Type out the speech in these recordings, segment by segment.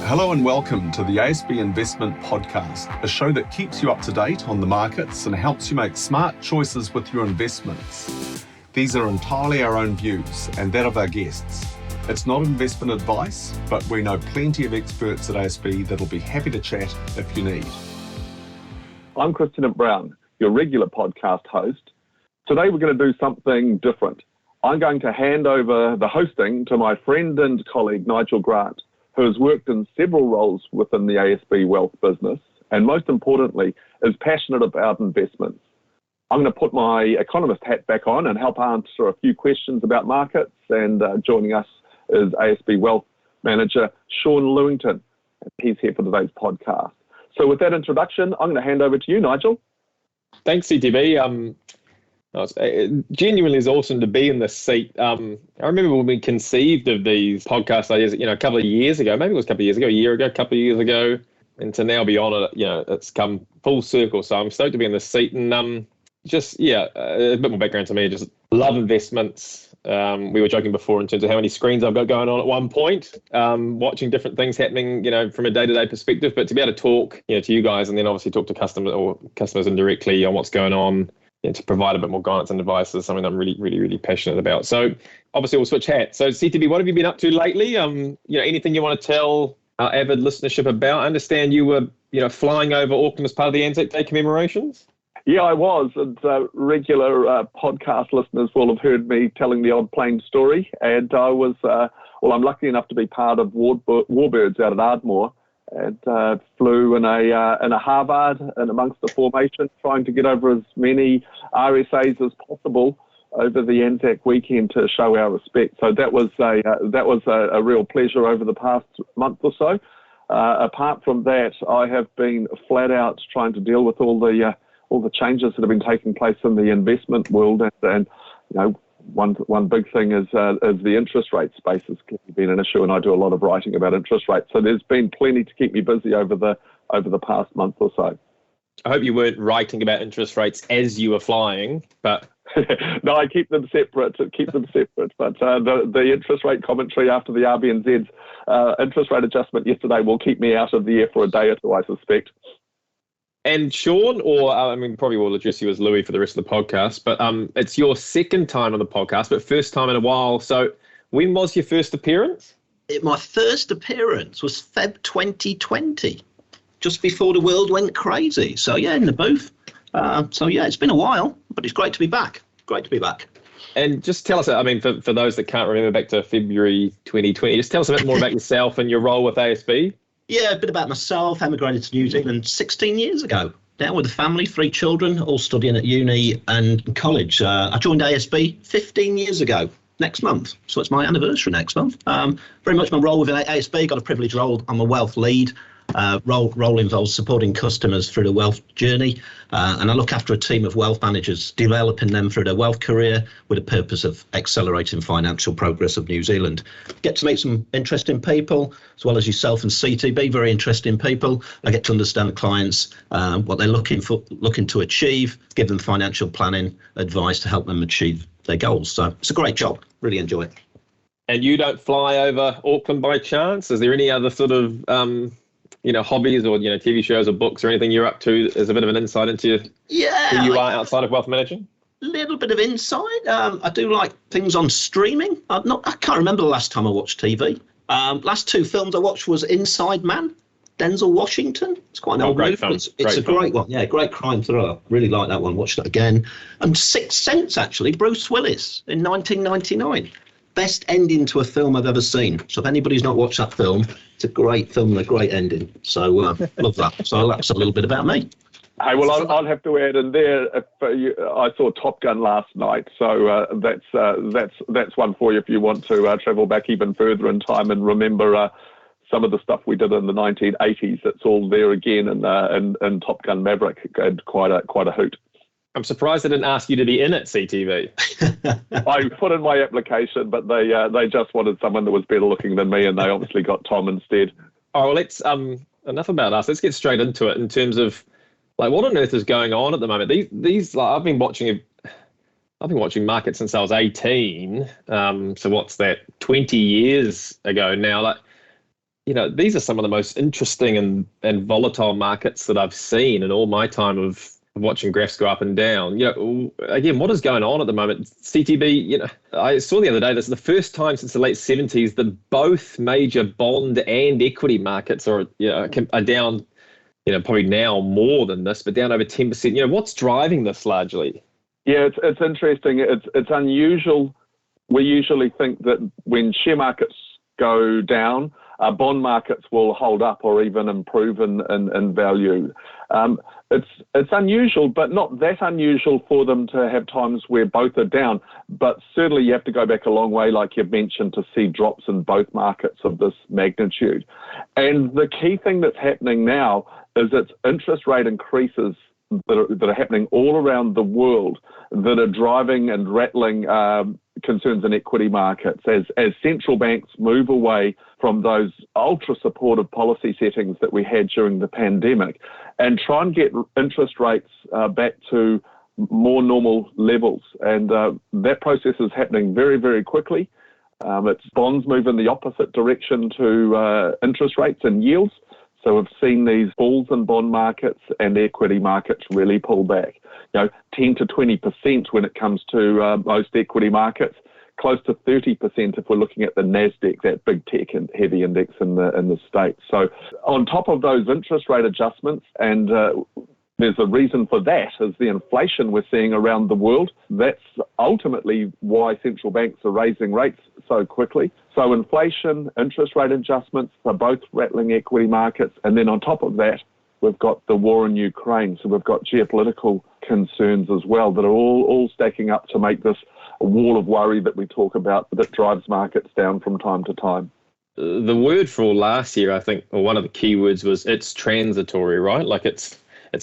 Hello and welcome to the ASB Investment Podcast, a show that keeps you up to date on the markets and helps you make smart choices with your investments. These are entirely our own views and that of our guests. It's not investment advice, but we know plenty of experts at ASB that'll be happy to chat if you need. I'm Chris Tennent-Brown, your regular podcast host. Today we're going to do something different. I'm going to hand over the hosting to my friend and colleague Nigel Grant, who has worked in several roles within the ASB wealth business and most importantly is passionate about investments. I'm going to put my Economist hat back on and help answer a few questions about markets, and joining us is ASB Wealth Manager Sean Lewington. He's here for today's podcast. So with that introduction, I'm going to hand over to you, Nigel. Thanks, CTB. It genuinely is awesome to be in this seat. I remember when we conceived of these podcast ideas, a couple of years ago, maybe it was a couple of years ago, a year ago, a couple of years ago, and to now be on it, it's come full circle. So I'm stoked to be in this seat, and a bit more background to me. Just love investments. We were joking before in terms of how many screens I've got going on at one point, watching different things happening, from a day-to-day perspective. But to be able to talk, to you guys, and then obviously talk to customers indirectly on what's going on, to provide a bit more guidance and advice is something I'm really, really, really passionate about. So obviously we'll switch hats. So CTB, what have you been up to lately? Anything you want to tell our avid listenership about? I understand you were, flying over Auckland as part of the Anzac Day commemorations. Yeah, I was. And regular podcast listeners will have heard me telling the odd plane story. And I was, I'm lucky enough to be part of Warbirds out at Ardmore, and flew in a Harvard and amongst the formation, trying to get over as many RSAs as possible over the Anzac weekend to show our respect. So that was a real pleasure over the past month or so. Apart from that, I have been flat out trying to deal with all the changes that have been taking place in the investment world, and one big thing is the interest rate space has been an issue, and I do a lot of writing about interest rates. So there's been plenty to keep me busy over the past month or so. I hope you weren't writing about interest rates as you were flying, but no, I keep them separate. But the interest rate commentary after the RBNZ's interest rate adjustment yesterday will keep me out of the air for a day or two, I suspect. And Sean, probably we'll address you as Louis for the rest of the podcast, but it's your second time on the podcast, but first time in a while. So when was your first appearance? My first appearance was Feb 2020, just before the world went crazy. So yeah, in the booth. It's been a while, but it's great to be back. And just tell us, for those that can't remember back to February 2020, just tell us a bit more about yourself and your role with ASB. Yeah, a bit about myself. Emigrated to New Zealand 16 years ago. Now with a family, 3 children, all studying at uni and college. I joined ASB 15 years ago, next month. So it's my anniversary next month. Very much my role within ASB, got a privileged role. I'm a wealth lead. Role involves supporting customers through the wealth journey, and I look after a team of wealth managers, developing them through their wealth career with the purpose of accelerating financial progress of New Zealand. Get to meet some interesting people, as well as yourself and CTB, very interesting people. I get to understand the clients, what they're looking to achieve, give them financial planning advice to help them achieve their goals. So it's a great job, really enjoy it. And you don't fly over Auckland by chance? Is there any other sort of hobbies or, TV shows or books or anything you're up to as a bit of an insight into who you are outside of wealth managing? Little bit of insight. I do like things on streaming. I can't remember the last time I watched TV. Last 2 films I watched was Inside Man, Denzel Washington. It's quite an old movie. It's a great one. Yeah, great crime thriller. Really like that one. Watched that again. And Sixth Sense, actually, Bruce Willis in 1999. Best ending to a film I've ever seen. So if anybody's not watched that film, it's a great film and a great ending. So love that. So that's a little bit about me. Hey, well, I'll have to add in there. I saw Top Gun last night, so that's one for you if you want to travel back even further in time and remember some of the stuff we did in the 1980s. It's all there again in Top Gun Maverick. Had quite a hoot. I'm surprised they didn't ask you to be in it, CTV. I put in my application, but they just wanted someone that was better looking than me, and they obviously got Tom instead. All right, well, let's enough about us. Let's get straight into it in terms of what on earth is going on at the moment. These I've been watching markets since I was 18. So what's that? 20 years ago now. these are some of the most interesting and volatile markets that I've seen in all my time of watching graphs go up and down. Again, what is going on at the moment? CTB, I saw the other day, this is the first time since the late 70s that both major bond and equity markets are down, probably now more than this, but down over 10%. What's driving this largely? Yeah, it's interesting. It's unusual. We usually think that when share markets go down, bond markets will hold up or even improve in value. It's unusual, but not that unusual for them to have times where both are down. But certainly you have to go back a long way, like you've mentioned, to see drops in both markets of this magnitude. And the key thing that's happening now is it's interest rate increases that are happening all around the world that are driving and rattling concerns in equity markets as central banks move away from those ultra supportive policy settings that we had during the pandemic and try and get interest rates back to more normal levels. And that process is happening very, very quickly. It's bonds move in the opposite direction to interest rates and yields. So we've seen these falls in bond markets and equity markets really pull back, 10 to 20% when it comes to most equity markets, close to 30% if we're looking at the NASDAQ, that big tech and heavy index in the States. So on top of those interest rate adjustments, and there's a reason for that, is the inflation we're seeing around the world. That's ultimately why central banks are raising rates so quickly. So inflation, interest rate adjustments are both rattling equity markets. And then on top of that, we've got the war in Ukraine. So we've got geopolitical concerns as well that are all stacking up to make this a wall of worry that we talk about that drives markets down from time to time. The word for last year, I think, or one of the key words was it's transitory, right? Like it's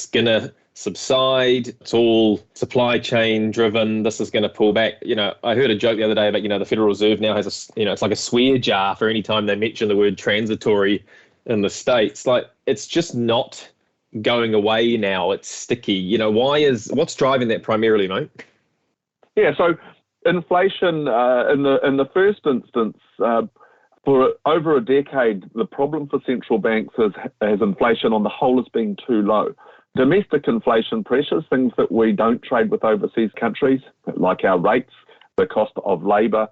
going to subside. It's all supply chain driven. This is going to pull back. I heard a joke the other day about, the Federal Reserve now has it's like a swear jar for any time they mention the word transitory in the States. Like it's just not going away now. It's sticky. What's driving that primarily, mate? Yeah. So inflation in the first instance, for over a decade, the problem for central banks has inflation on the whole has been too low. Domestic inflation pressures, things that we don't trade with overseas countries, like our rates, the cost of labour,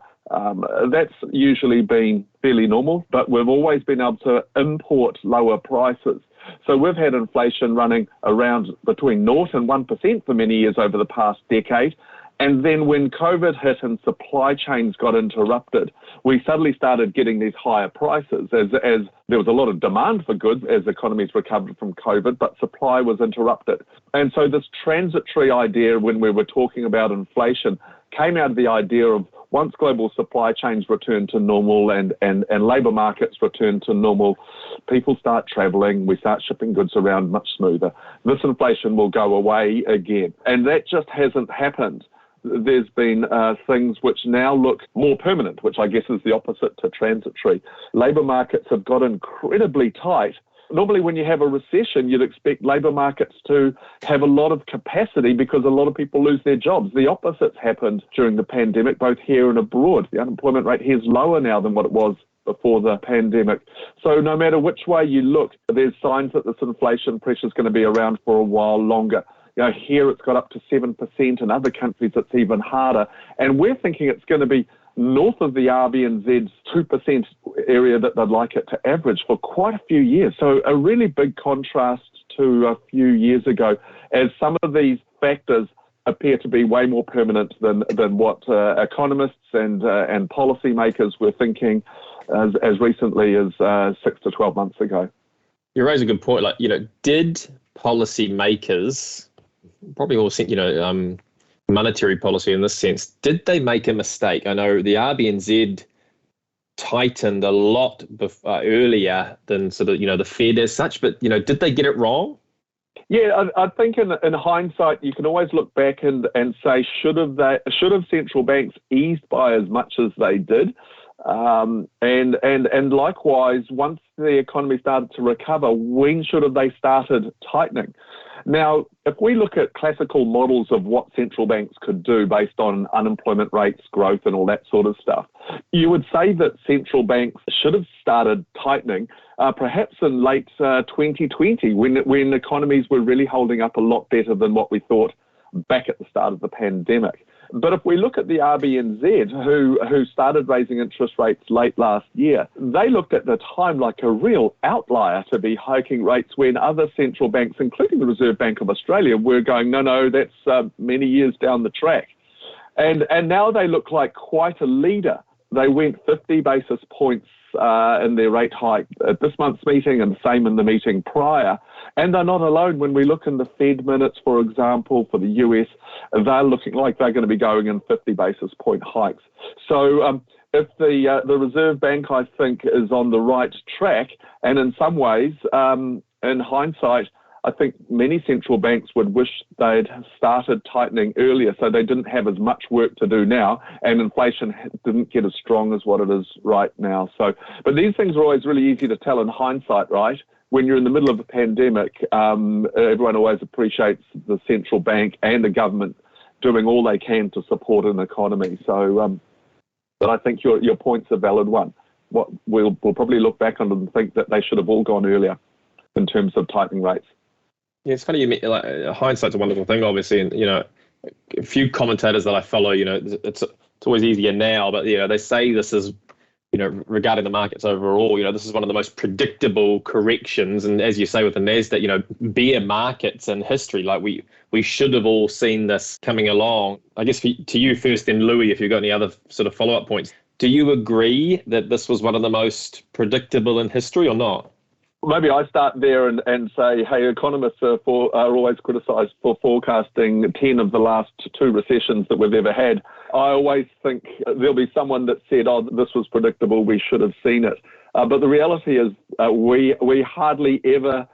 that's usually been fairly normal, but we've always been able to import lower prices. So we've had inflation running around between 0 and 1% for many years over the past decade. And then when COVID hit and supply chains got interrupted, we suddenly started getting these higher prices as there was a lot of demand for goods as economies recovered from COVID, but supply was interrupted. And so this transitory idea when we were talking about inflation came out of the idea of once global supply chains return to normal and labour markets return to normal, people start travelling, we start shipping goods around much smoother. This inflation will go away again. And that just hasn't happened. There's been things which now look more permanent, which I guess is the opposite to transitory. Labour markets have got incredibly tight. Normally when you have a recession, you'd expect labour markets to have a lot of capacity because a lot of people lose their jobs. The opposite's happened during the pandemic, both here and abroad. The unemployment rate here is lower now than what it was before the pandemic. So no matter which way you look, there's signs that this inflation pressure is going to be around for a while longer. Here it's got up to 7%. In other countries, it's even harder. And we're thinking it's going to be north of the RBNZ's 2% area that they'd like it to average for quite a few years. So a really big contrast to a few years ago, as some of these factors appear to be way more permanent than what economists and policymakers were thinking as recently as 6 to 12 months ago. You raise a good point. Did policymakers, probably all monetary policy in this sense, did they make a mistake? I know the RBNZ tightened a lot earlier than the Fed as such, but did they get it wrong? Yeah, I think in hindsight you can always look back and say should have central banks eased by as much as they did, and likewise once the economy started to recover, when should have they started tightening? Now, if we look at classical models of what central banks could do based on unemployment rates, growth, and all that sort of stuff, you would say that central banks should have started tightening perhaps in late 2020 when economies were really holding up a lot better than what we thought back at the start of the pandemic. But if we look at the RBNZ, who started raising interest rates late last year, they looked at the time like a real outlier to be hiking rates when other central banks, including the Reserve Bank of Australia, were going, no, that's many years down the track. And now they look like quite a leader. They went 50 basis points in their rate hike at this month's meeting and the same in the meeting prior. And they're not alone. When we look in the Fed minutes, for example, for the US, they're looking like they're going to be going in 50 basis point hikes. So if the Reserve Bank, I think, is on the right track, and in some ways, in hindsight, I think many central banks would wish they'd started tightening earlier so they didn't have as much work to do now and inflation didn't get as strong as what it is right now. So, but these things are always really easy to tell in hindsight, right? When you're in the middle of a pandemic, everyone always appreciates the central bank and the government doing all they can to support an economy. So, but I think your point's a valid one. We'll probably look back on it and think that they should have all gone earlier in terms of tightening rates. Yeah, it's funny. Hindsight's a wonderful thing, obviously, and a few commentators that I follow, it's always easier now, but they say this is, regarding the markets overall, this is one of the most predictable corrections, and as you say with the Nasdaq, bear markets in history, like we should have all seen this coming along. I guess to you first, then Louis, if you've got any other sort of follow-up points, do you agree that this was one of the most predictable in history or not? Maybe I start there and say, hey, economists are always criticised for forecasting 10 of the last 2 recessions that we've ever had. I always think there'll be someone that said, this was predictable, we should have seen it. But the reality is we hardly ever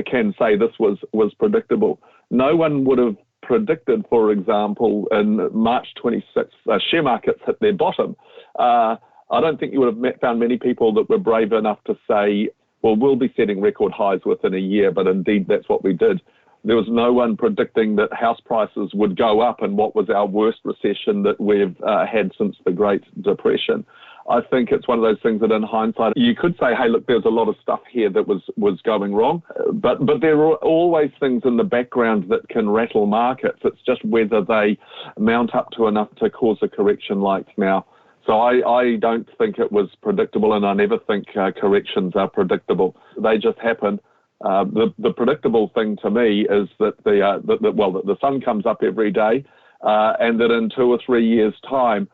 can say this was predictable. No one would have predicted, for example, in March 26th, share markets hit their bottom. I don't think you would have found many people that were brave enough to say, well, we'll be setting record highs within a year, but indeed that's what we did. There was no one predicting that house prices would go up in what was our worst recession that we've had since the Great Depression. I think it's one of those things that in hindsight, you could say, hey, look, there's a lot of stuff here that was going wrong. But there are always things in the background that can rattle markets. It's just whether they mount up to enough to cause a correction like now. So I don't think it was predictable, and I never think corrections are predictable. They just happen. The predictable thing to me is that the sun comes up every day, and that in 2 or 3 years' time,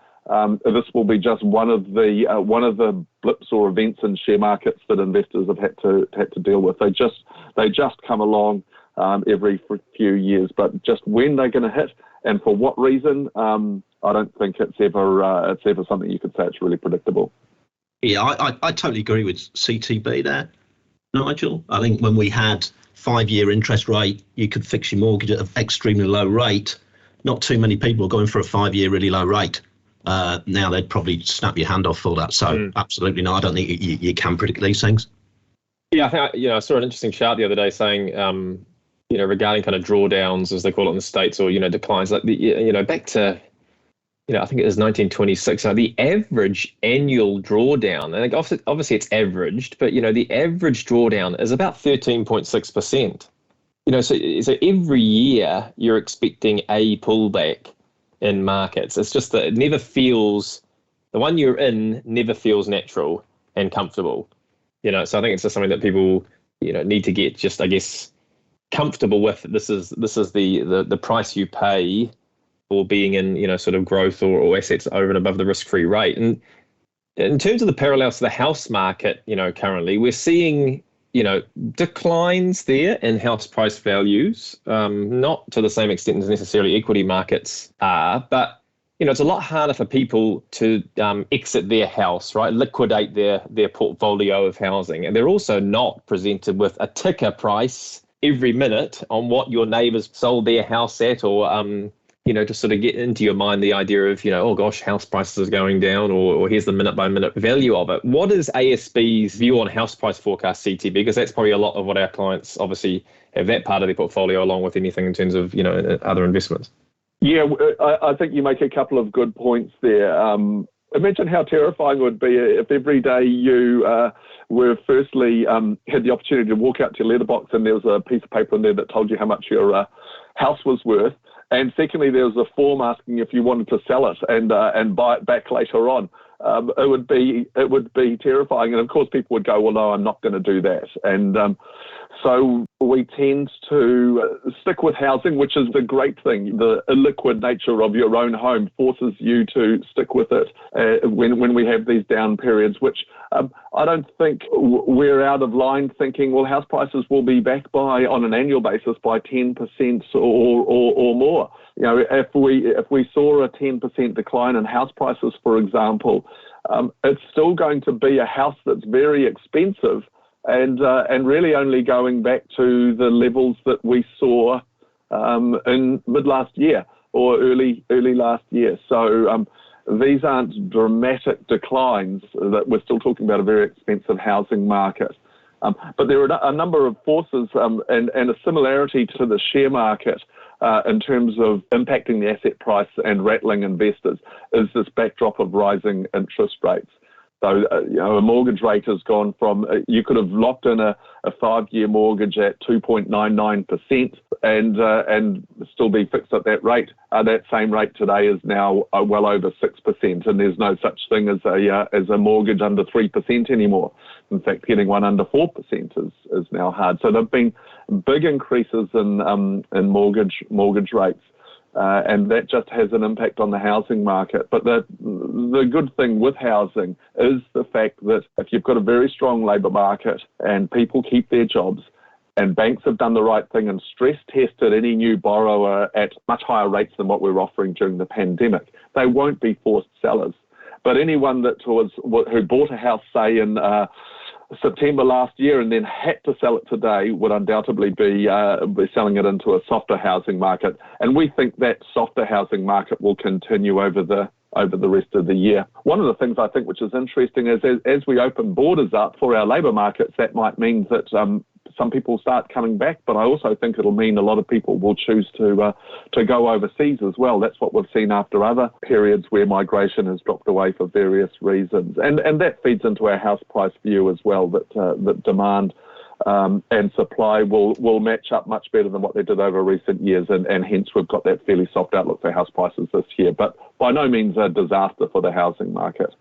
this will be just one of the blips or events in share markets that investors have had to deal with. They just come along every few years, but just when they're going to hit and for what reason, I don't think it's ever something you could say it's really predictable. Yeah, I totally agree with CTB there, Nigel. I think when we had 5-year interest rate, you could fix your mortgage at an extremely low rate. Not too many people are going for a 5-year really low rate. Now they'd probably snap your hand off for that. So absolutely no, I don't think you can predict these things. Yeah, I think I saw an interesting chart the other day saying, regarding kind of drawdowns, as they call it in the States, or declines, like back to, I think it was 1926. The average annual drawdown, and obviously it's averaged, but the average drawdown is about 13.6%. So every year you're expecting a pullback in markets. It's just that it never feels, the one you're in never feels natural and comfortable. So I think it's just something that people need to get just, I guess, comfortable with. This is the price you pay for being in sort of growth or assets over and above the risk-free rate. And in terms of the parallels to the house market, currently we're seeing declines there in house price values, not to the same extent as necessarily equity markets are, but it's a lot harder for people to exit their house, right? Liquidate their portfolio of housing, and they're also not presented with a ticker price every minute on what your neighbours sold their house at, or to sort of get into your mind the idea of, oh gosh, house prices are going down, or here's the minute by minute value of it. What is ASB's view on house price forecast CTB? Because that's probably a lot of what our clients obviously have that part of their portfolio, along with anything in terms of, other investments. Yeah, I think you make a couple of good points there. Imagine how terrifying it would be if every day you were firstly had the opportunity to walk out to your letterbox and there was a piece of paper in there that told you how much your house was worth. And secondly, there was a form asking if you wanted to sell it and buy it back later on. It would be terrifying. And of course, people would go, well, no, I'm not going to do that. And so we tend to stick with housing, which is the great thing. The illiquid nature of your own home forces you to stick with it when we have these down periods, which I don't think we're out of line thinking, well, house prices will be back on an annual basis by 10% or more. If we saw a 10% decline in house prices, for example, it's still going to be a house that's very expensive and really only going back to the levels that we saw in mid last year or early last year. So these aren't dramatic declines. That we're still talking about a very expensive housing market. But there are a number of forces and a similarity to the share market in terms of impacting the asset price and rattling investors is this backdrop of rising interest rates. So, a mortgage rate has gone from, you could have locked in a 5-year mortgage at 2.99% and still be fixed at that rate. That same rate today is now well over 6%, and there's no such thing as a mortgage under 3% anymore. In fact, getting one under 4% is now hard. So there have been big increases in mortgage rates. And that just has an impact on the housing market. But the good thing with housing is the fact that if you've got a very strong labour market and people keep their jobs and banks have done the right thing and stress tested any new borrower at much higher rates than what we were offering during the pandemic, they won't be forced sellers. But anyone who bought a house, say, in September last year and then had to sell it today would undoubtedly be selling it into a softer housing market. And we think that softer housing market will continue over the rest of the year. One of the things I think which is interesting is as we open borders up for our labour markets, that might mean that some people start coming back, but I also think it'll mean a lot of people will choose to go overseas as well. That's what we've seen after other periods where migration has dropped away for various reasons. And that feeds into our house price view as well, that demand and supply will match up much better than what they did over recent years, and hence we've got that fairly soft outlook for house prices this year, but by no means a disaster for the housing market.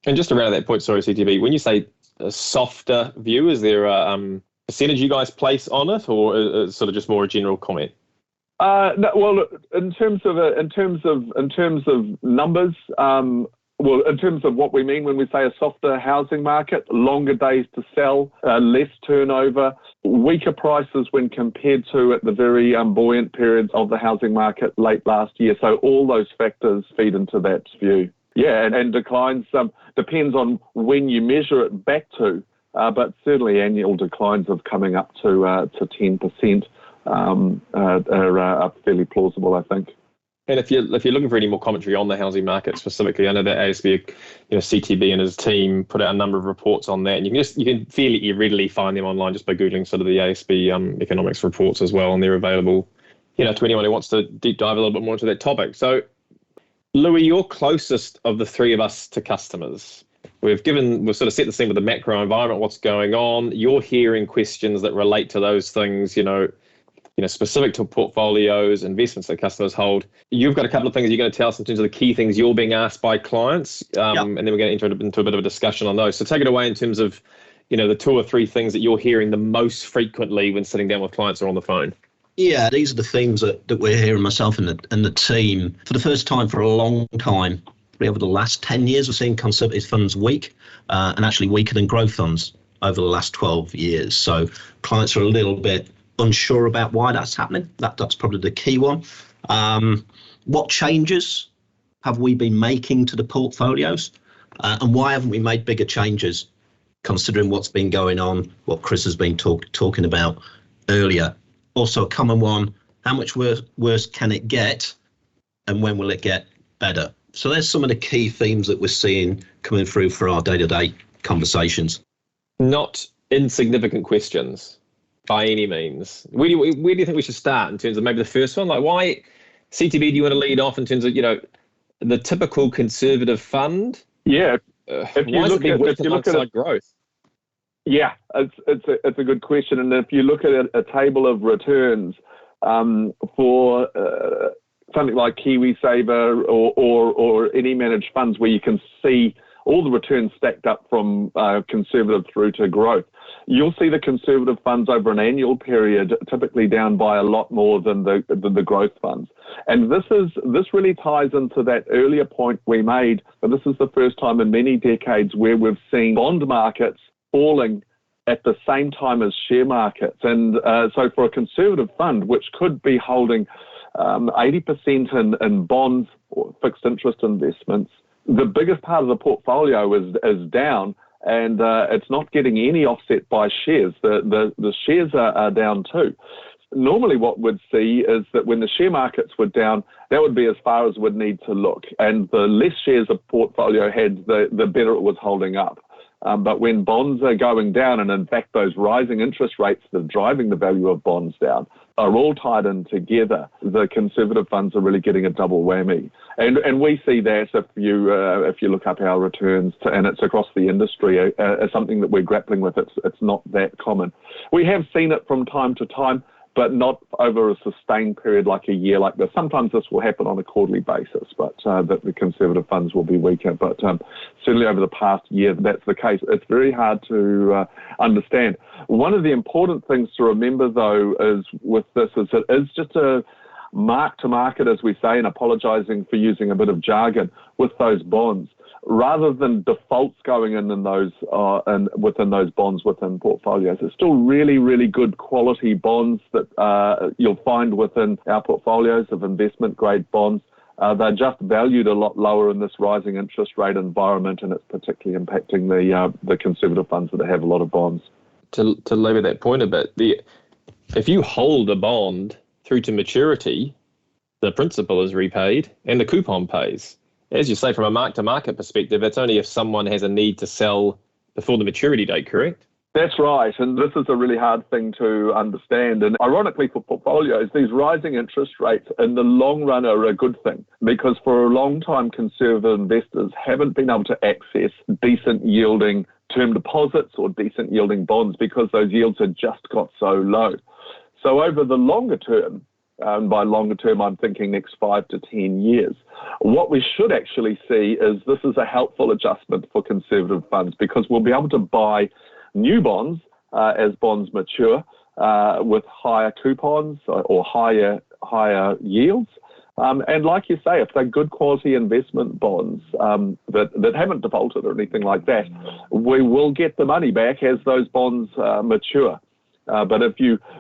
And just around that point, sorry, CTB, when you say a softer view, is there a percentage you guys place on it, or is sort of just more a general comment? No, well, in terms of numbers, in terms of what we mean when we say a softer housing market, longer days to sell, less turnover, weaker prices when compared to at the very buoyant periods of the housing market late last year. So all those factors feed into that view. Yeah, and declines depends on when you measure it back to. But certainly annual declines of coming up to 10% are fairly plausible, I think. And if you're looking for any more commentary on the housing market specifically, I know that ASB, CTB and his team put out a number of reports on that, and you can fairly readily find them online just by googling sort of the ASB economics reports as well, and they're available, to anyone who wants to deep dive a little bit more into that topic. So, Louis, you're closest of the three of us to customers. We've sort of set the scene with the macro environment, what's going on. You're hearing questions that relate to those things, specific to portfolios, investments that customers hold. You've got a couple of things you're going to tell us in terms of the key things you're being asked by clients, and then we're going to enter into a bit of a discussion on those. So take it away in terms of, the 2 or 3 things that you're hearing the most frequently when sitting down with clients or on the phone. Yeah, these are the things that we're hearing, myself and the team, for the first time for a long time. Over the last 10 years, we're seeing conservative funds weak and actually weaker than growth funds over the last 12 years. So clients are a little bit unsure about why that's happening. That's probably the key one. What changes have we been making to the portfolios? And why haven't we made bigger changes, considering what's been going on, what Chris has been talking about earlier? Also a common one, how much worse can it get? and when will it get better? So there's some of the key themes that we're seeing coming through for our day-to-day conversations. Not insignificant questions by any means. Where do you think we should start in terms of maybe the first one? Like, why, CTB, do you want to lead off in terms of, the typical conservative fund? Yeah. If you look at growth. Yeah, it's a good question. And if you look at a table of returns for something like KiwiSaver or any managed funds where you can see all the returns stacked up from conservative through to growth, you'll see the conservative funds over an annual period typically down by a lot more than the growth funds. And this really ties into that earlier point we made, but this is the first time in many decades where we've seen bond markets falling at the same time as share markets. And so for a conservative fund, which could be holding 80% in bonds or fixed interest investments, the biggest part of the portfolio is down, and it's not getting any offset by shares. The shares are down too. Normally what we'd see is that when the share markets were down, that would be as far as we'd need to look. And the less shares a portfolio had, the better it was holding up. But when bonds are going down, and in fact those rising interest rates that are driving the value of bonds down are all tied in together, the conservative funds are really getting a double whammy. And we see that if you look up our returns, and it's across the industry, as something that we're grappling with. It's not that common. We have seen it from time to time, but not over a sustained period like a year like this. Sometimes this will happen on a quarterly basis, but that the conservative funds will be weaker. But certainly over the past year, that's the case. It's very hard to understand. One of the important things to remember, though, is with this is it is just a mark-to-market, as we say, and apologising for using a bit of jargon, with those bonds, rather than defaults going in those and within those bonds within portfolios. It's still really, really good quality bonds that you'll find within our portfolios of investment grade bonds. They're just valued a lot lower in this rising interest rate environment, and it's particularly impacting the conservative funds that have a lot of bonds. To labour that point a bit, if you hold a bond through to maturity, the principal is repaid and the coupon pays. As you say, from a mark-to-market perspective, it's only if someone has a need to sell before the maturity date, correct? That's right, and this is a really hard thing to understand. And ironically for portfolios, these rising interest rates in the long run are a good thing, because for a long time conservative investors haven't been able to access decent yielding term deposits or decent yielding bonds because those yields had just got so low. So over the longer term, and by longer term, I'm thinking next 5 to 10 years. What we should actually see is this is a helpful adjustment for conservative funds, because we'll be able to buy new bonds as bonds mature with higher coupons or higher yields. And like you say, if they're good quality investment bonds that haven't defaulted or anything like that, we will get the money back as those bonds mature. But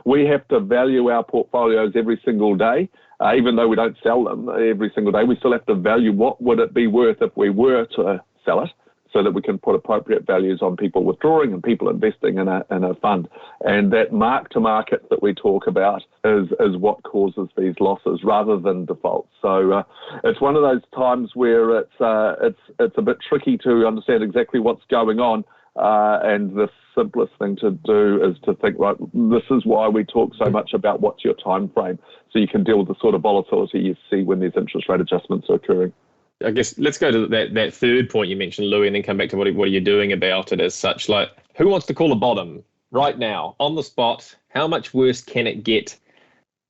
we have to value our portfolios every single day, even though we don't sell them every single day. We still have to value what would it be worth if we were to sell it, so that we can put appropriate values on people withdrawing and people investing in a fund. And that mark-to-market that we talk about is what causes these losses rather than defaults. So it's one of those times where it's a bit tricky to understand exactly what's going on. And the simplest thing to do is to think, right, this is why we talk so much about what's your time frame, so you can deal with the sort of volatility you see when these interest rate adjustments are occurring. I guess let's go to that third point you mentioned, Louis, and then come back to what are you doing about it as such. Like, who wants to call a bottom right now, on the spot? How much worse can it get,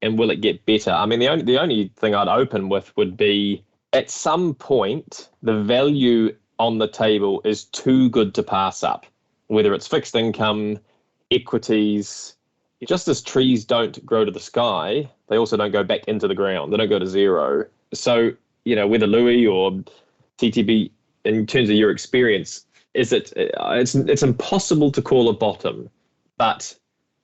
and will it get better? I mean, the only thing I'd open with would be, at some point, the value on the table is too good to pass up, whether it's fixed income, equities. Just as trees don't grow to the sky, they also don't go back into the ground. They don't go to zero. So, whether Louis or TTB, in terms of your experience, it's impossible to call a bottom, but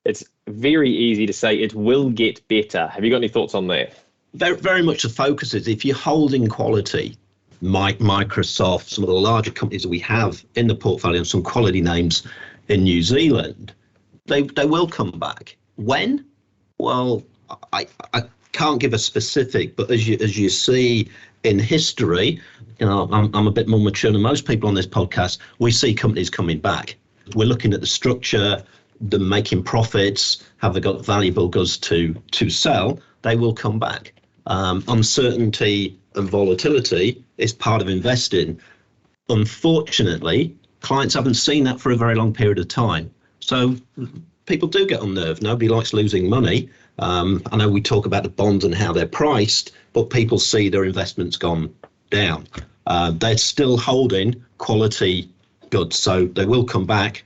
it's very easy to say it will get better. Have you got any thoughts on that? Very, very much the focus is, if you're holding quality, Microsoft, some of the larger companies that we have in the portfolio, and some quality names in New Zealand, they will come back. When? Well, can't give a specific, but as you see in history, I'm a bit more mature than most people on this podcast. We see companies coming back. We're looking at the structure, them making profits. Have they got valuable goods to sell? They will come back. Uncertainty and volatility is part of investing. Unfortunately, clients haven't seen that for a very long period of time. So people do get unnerved. Nobody likes losing money. I know we talk about the bonds and how they're priced, but people see their investments gone down. They're still holding quality goods, so they will come back.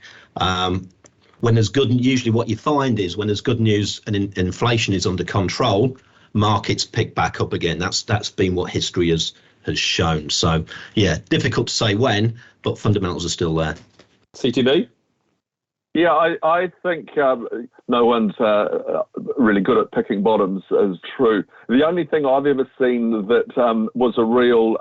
When there's good, usually what you find is when there's good news and inflation is under control, markets pick back up again. That's been what history has shown. So yeah, difficult to say when, but fundamentals are still there. CTB? Yeah, I think no one's really good at picking bottoms is true. The only thing I've ever seen that was a real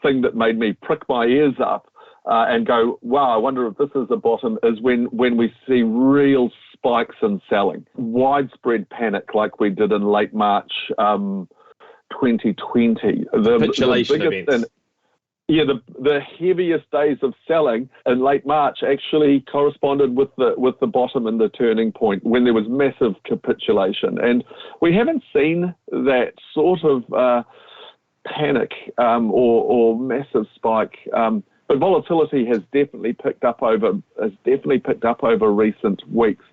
thing that made me prick my ears up and go, wow, I wonder if this is a bottom, is when we see real spikes in selling. Widespread panic like we did in late March 2020. Capitulation events. The heaviest days of selling in late March actually corresponded with the bottom and the turning point when there was massive capitulation. And we haven't seen that sort of panic or massive spike. But volatility has definitely picked up over recent weeks,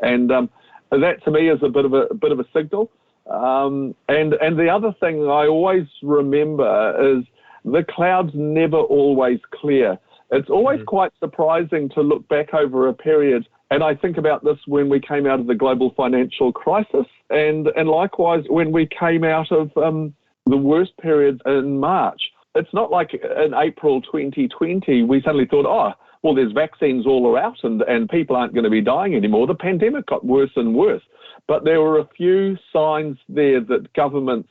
and that to me is a bit of a signal. And the other thing I always remember is the clouds never always clear. It's always quite surprising to look back over a period, and I think about this when we came out of the global financial crisis, and likewise when we came out of the worst period in March. It's not like in April 2020, we suddenly thought, oh, well, there's vaccines all out and people aren't going to be dying anymore. The pandemic got worse and worse. But there were a few signs there that governments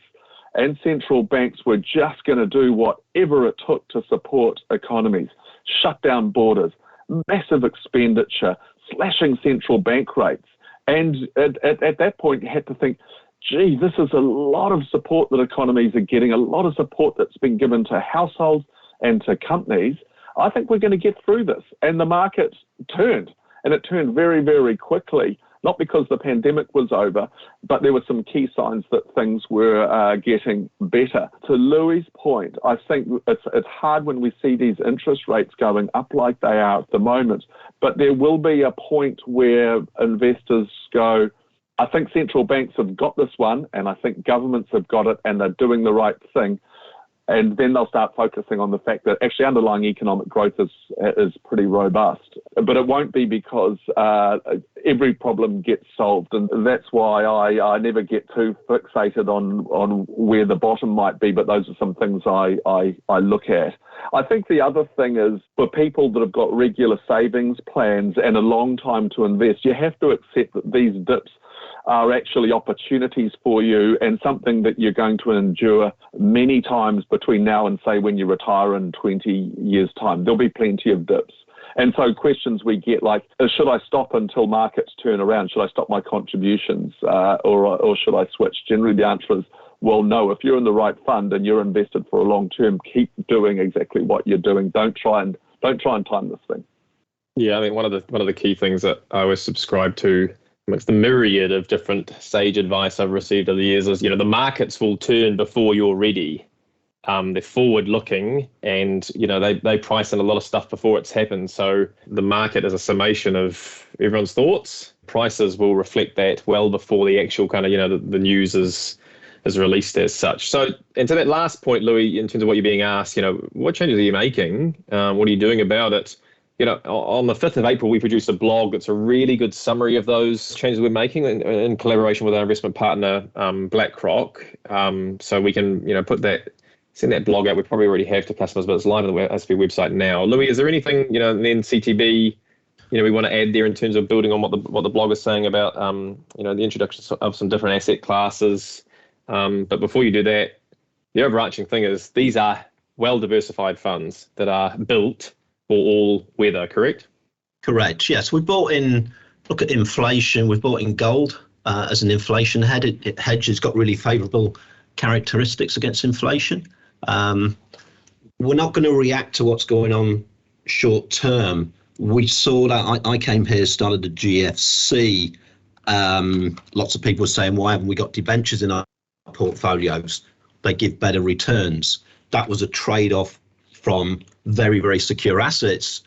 and central banks were just going to do whatever it took to support economies, shut down borders, massive expenditure, slashing central bank rates. And at that point, you had to think, gee, this is a lot of support that economies are getting, a lot of support that's been given to households and to companies. I think we're going to get through this. And the market turned, and it turned very, very quickly, not because the pandemic was over, but there were some key signs that things were getting better. To Louis' point, I think it's hard when we see these interest rates going up like they are at the moment, but there will be a point where investors go, I think central banks have got this one, and I think governments have got it, and they're doing the right thing. And then they'll start focusing on the fact that actually underlying economic growth is pretty robust. But it won't be because every problem gets solved. And that's why I never get too fixated on where the bottom might be, but those are some things I look at. I think the other thing is for people that have got regular savings plans and a long time to invest, you have to accept that these dips are actually opportunities for you and something that you're going to endure many times between now and, say, when you retire in 20 years' time. There'll be plenty of dips. And so questions we get like, should I stop until markets turn around? Should I stop my contributions or should I switch? Generally, the answer is, well, no. If you're in the right fund and you're invested for a long term, keep doing exactly what you're doing. Don't try and time this thing. Yeah, I mean, one of the key things that I always subscribe to amongst the myriad of different sage advice I've received over the years is, the markets will turn before you're ready. They're forward looking and, they price in a lot of stuff before it's happened. So the market is a summation of everyone's thoughts. Prices will reflect that well before the actual kind of, the news is released as such. So, and to that last point, Louis, in terms of what you're being asked, what changes are you making? What are you doing about it? On the 5th of April, we produced a blog that's a really good summary of those changes we're making in collaboration with our investment partner, BlackRock. So we can, send that blog out. We probably already have to customers, but it's live on the ASB website now. Louis, is there anything, then CTB, we want to add there in terms of building on what the blog is saying about, the introduction of some different asset classes? But before you do that, the overarching thing is these are well-diversified funds that are built for all weather, correct? Correct, yes. We bought in, look at inflation, we've bought in gold as an inflation hedge. It's got really favourable characteristics against inflation. We're not going to react to what's going on short term. We saw that I came here, started the GFC. Lots of people were saying, why haven't we got debentures in our portfolios? They give better returns. That was a trade-off from very, very secure assets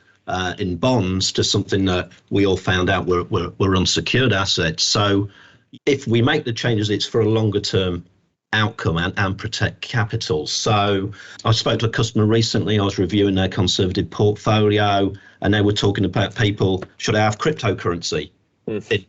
in bonds to something that we all found out were unsecured assets. So if we make the changes, it's for a longer term outcome and protect capital. So I spoke to a customer recently. I was reviewing their conservative portfolio, and they were talking about people, should I have cryptocurrency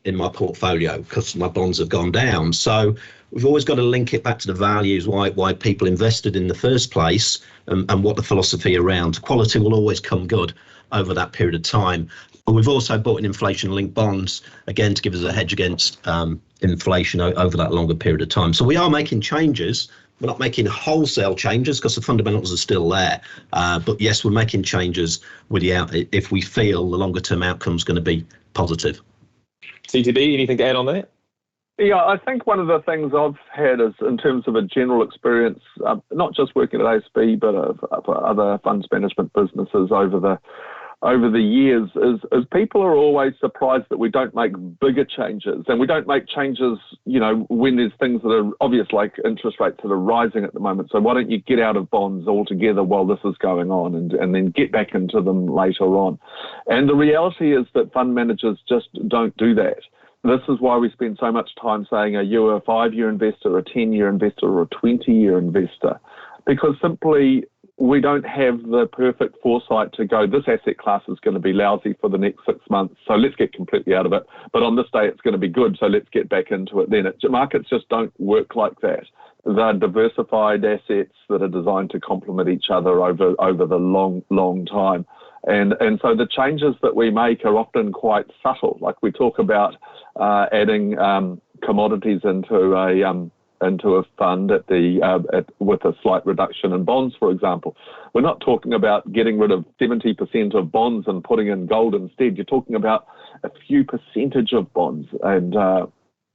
in my portfolio because my bonds have gone down? So we've always got to link it back to the values, why people invested in the first place, and what the philosophy around quality will always come good over that period of time. But we've also bought in inflation-linked bonds, again, to give us a hedge against inflation over that longer period of time. So we are making changes. We're not making wholesale changes because the fundamentals are still there. But yes, we're making changes if we feel the longer-term outcome is going to be positive. CTB, anything to add on that? Yeah, I think one of the things I've had is, in terms of a general experience, not just working at ASB, but for other funds management businesses over the years, is people are always surprised that we don't make bigger changes, and we don't make changes, when there's things that are obvious, like interest rates that are rising at the moment. So why don't you get out of bonds altogether while this is going on, and then get back into them later on? And the reality is that fund managers just don't do that. This is why we spend so much time saying, are you a 5-year investor, a 10-year investor, or a 20-year investor? Because simply we don't have the perfect foresight to go, this asset class is going to be lousy for the next 6 months, so let's get completely out of it. But on this day, it's going to be good, so let's get back into it then. Markets just don't work like that. They're diversified assets that are designed to complement each other over the long time. And so the changes that we make are often quite subtle. Like we talk about adding commodities into a fund with a slight reduction in bonds, for example. We're not talking about getting rid of 70% of bonds and putting in gold instead. You're talking about a few percentage of bonds.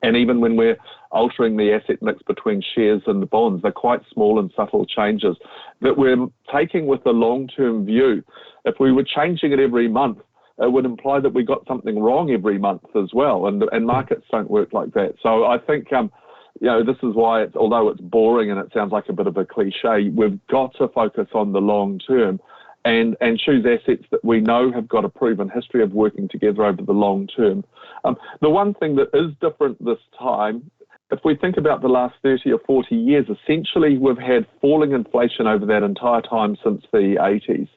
And even when we're altering the asset mix between shares and the bonds, they're quite small and subtle changes that we're taking with a long-term view. If we were changing it every month, it would imply that we got something wrong every month as well. And markets don't work like that. So I think, this is why, although it's boring and it sounds like a bit of a cliche, we've got to focus on the long term and choose assets that we know have got a proven history of working together over the long term. The one thing that is different this time, if we think about the last 30 or 40 years, essentially we've had falling inflation over that entire time since the 80s.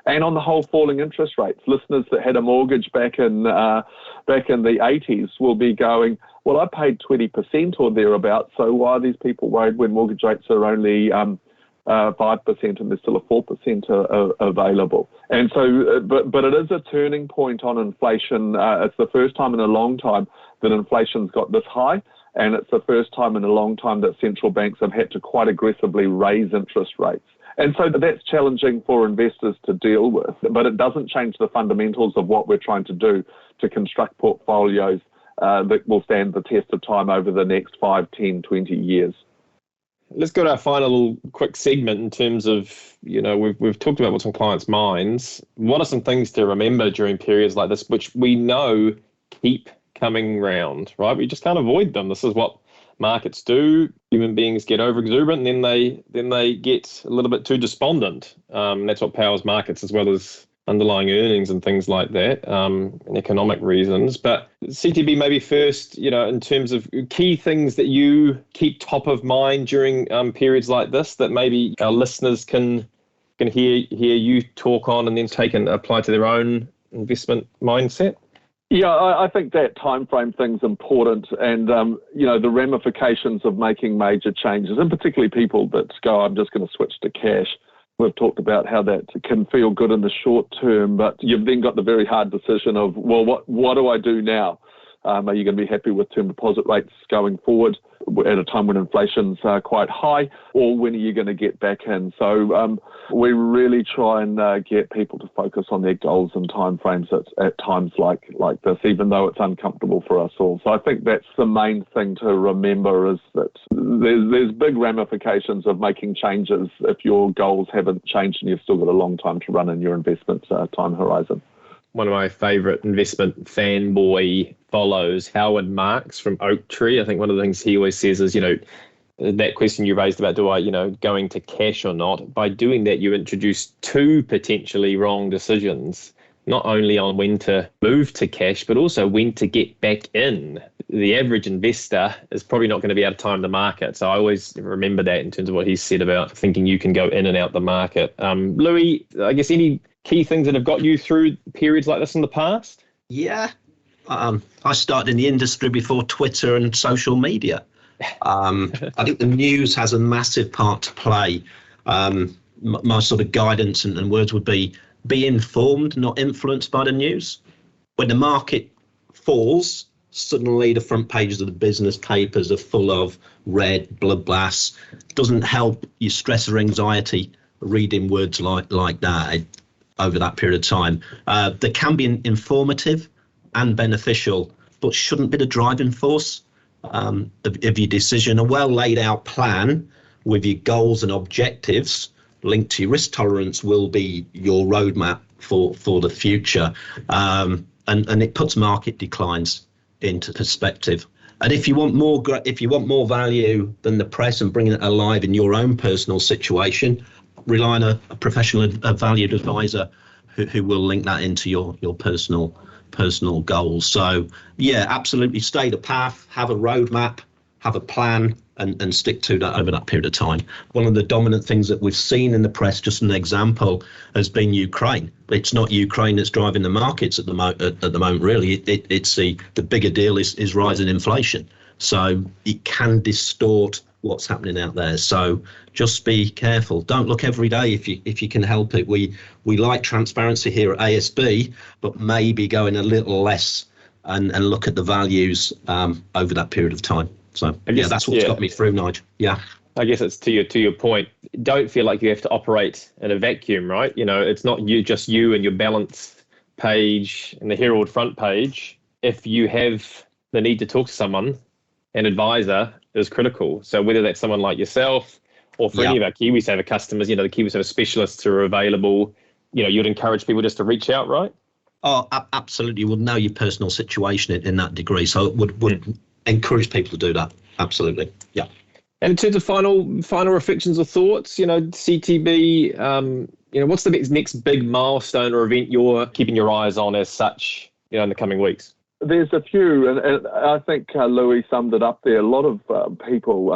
And on the whole, falling interest rates. Listeners that had a mortgage back in the 80s will be going, well, I paid 20% or thereabouts, so why are these people worried when mortgage rates are only 5% and there's still a 4% available? And so, but it is a turning point on inflation. It's the first time in a long time that inflation's got this high, and it's the first time in a long time that central banks have had to quite aggressively raise interest rates. And so that's challenging for investors to deal with, but it doesn't change the fundamentals of what we're trying to do to construct portfolios that will stand the test of time over the next 5, 10, 20 years. Let's go to our final quick segment in terms of, we've talked about what's on clients' minds. What are some things to remember during periods like this, which we know keep coming round, right? We just can't avoid them. This is what markets do. Human beings get over exuberant, and then they get a little bit too despondent. That's what powers markets, as well as underlying earnings and things like that, and economic reasons. But CTB, maybe first, in terms of key things that you keep top of mind during periods like this, that maybe our listeners can hear you talk on and then take and apply to their own investment mindset. Yeah, I think that time frame thing's important, and the ramifications of making major changes, and particularly people that go, I'm just going to switch to cash. We've talked about how that can feel good in the short term, but you've then got the very hard decision of, well, what do I do now? Are you going to be happy with term deposit rates going forward at a time when inflation's quite high, or when are you going to get back in? So we really try and get people to focus on their goals and timeframes at times like this, even though it's uncomfortable for us all. So I think that's the main thing to remember, is that there's big ramifications of making changes if your goals haven't changed and you've still got a long time to run in your investment time horizon. One of my favourite investment fanboy follows, Howard Marks from Oaktree. I think one of the things he always says is, that question you raised about, do I, going to cash or not? By doing that, you introduce two potentially wrong decisions, not only on when to move to cash, but also when to get back in. The average investor is probably not going to be able to time the market. So I always remember that in terms of what he said about thinking you can go in and out the market. Louis, I guess any key things that have got you through periods like this in the past? Yeah. I started in the industry before Twitter and social media. I think the news has a massive part to play. My sort of guidance and words would be informed, not influenced by the news. When the market falls, suddenly the front pages of the business papers are full of red bloodbaths. Doesn't help your stress or anxiety reading words like that over that period of time. They can be informative and beneficial, but shouldn't be the driving force of your decision. A well laid out plan with your goals and objectives linked to your risk tolerance will be your roadmap for the future. And it puts market declines into perspective. And if you want more value than the press and bringing it alive in your own personal situation, rely on a professional, a valued advisor who will link that into your personal goals. So yeah, absolutely stay the path, have a roadmap, have a plan, and stick to that over that period of time. One of the dominant things that we've seen in the press, just an example, has been Ukraine. It's not Ukraine that's driving the markets at the moment, really. It's the bigger deal is rising inflation. So it can distort what's happening out there. So just be careful. Don't look every day if you can help it. We like transparency here at ASB, but maybe going a little less and look at the values over that period of time. So yeah, that's what's got me through, Nigel. Yeah. I guess it's to your point. Don't feel like you have to operate in a vacuum, right? It's not just you and your balance page and the Herald front page. If you have the need to talk to someone, an advisor is critical. So whether that's someone like yourself or for any of our KiwiSaver customers, the KiwiSaver specialists who are available, you'd encourage people just to reach out, right? Oh, absolutely. You would know your personal situation in that degree. So it would encourage people to do that. Absolutely. Yeah. And in terms of final reflections or thoughts, CTB, what's the next big milestone or event you're keeping your eyes on as such, in the coming weeks? There's a few, and I think Louis summed it up there. A lot of people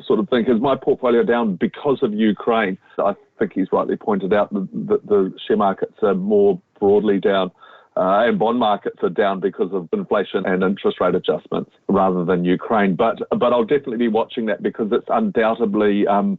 sort of think, is my portfolio down because of Ukraine? I think he's rightly pointed out that the share markets are more broadly down, and bond markets are down because of inflation and interest rate adjustments rather than Ukraine. But I'll definitely be watching that, because it's undoubtedly and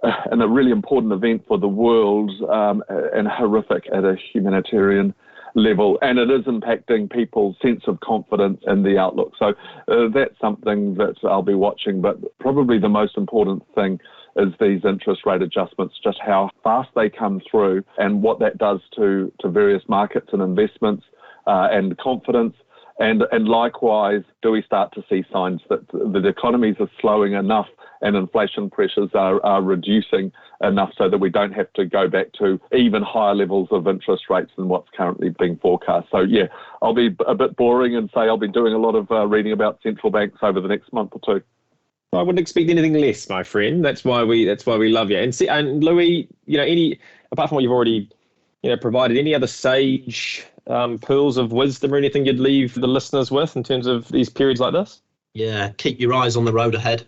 a really important event for the world, and horrific at a humanitarian level, and it is impacting people's sense of confidence in the outlook. So that's something that I'll be watching. But probably the most important thing is these interest rate adjustments, just how fast they come through and what that does to various markets and investments and confidence. And likewise, do we start to see signs that the economies are slowing enough and inflation pressures are reducing enough so that we don't have to go back to even higher levels of interest rates than what's currently being forecast. So yeah, I'll be a bit boring and say I'll be doing a lot of reading about central banks over the next month or two. I wouldn't expect anything less, my friend. That's why we love you. And Louis, any, apart from what you've already provided, any other sage pearls of wisdom or anything you'd leave the listeners with in terms of these periods like this? Yeah, keep your eyes on the road ahead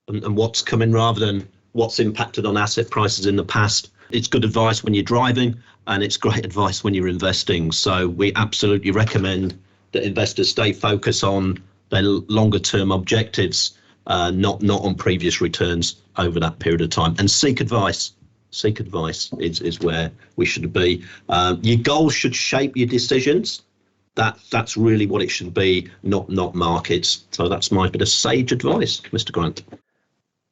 and what's coming rather than what's impacted on asset prices in the past. It's good advice when you're driving, and it's great advice when you're investing. So we absolutely recommend that investors stay focused on their longer term objectives, not on previous returns over that period of time, and seek advice. Seek advice is where we should be. Your goals should shape your decisions, That's really what it should be, not markets. So that's my bit of sage advice, Mr. Grant.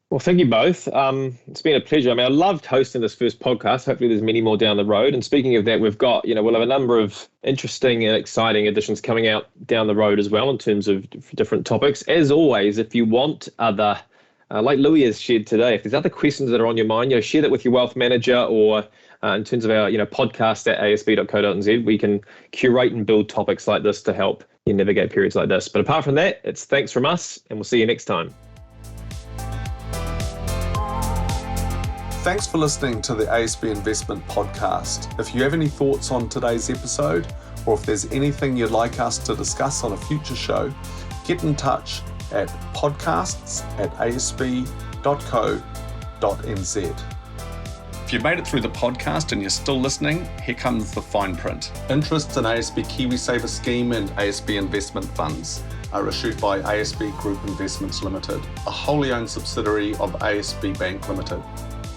Well, thank you both. It's been a pleasure. I mean, I loved hosting this first podcast. Hopefully there's many more down the road. And speaking of that, we'll have a number of interesting and exciting editions coming out down the road as well in terms of different topics. As always, if you want other, like Louis has shared today, if there's other questions that are on your mind, share that with your wealth manager, or in terms of our, podcast at asb.co.nz, we can curate and build topics like this to help you navigate periods like this. But apart from that, it's thanks from us, and we'll see you next time. Thanks for listening to the ASB Investment Podcast. If you have any thoughts on today's episode, or if there's anything you'd like us to discuss on a future show, get in touch at podcasts@asb.co.nz. If you've made it through the podcast and you're still listening, here comes the fine print. Interests in ASB KiwiSaver Scheme and ASB Investment Funds are issued by ASB Group Investments Limited, a wholly owned subsidiary of ASB Bank Limited.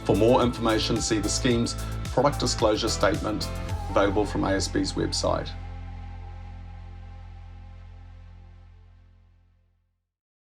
For more information, see the scheme's product disclosure statement available from ASB's website.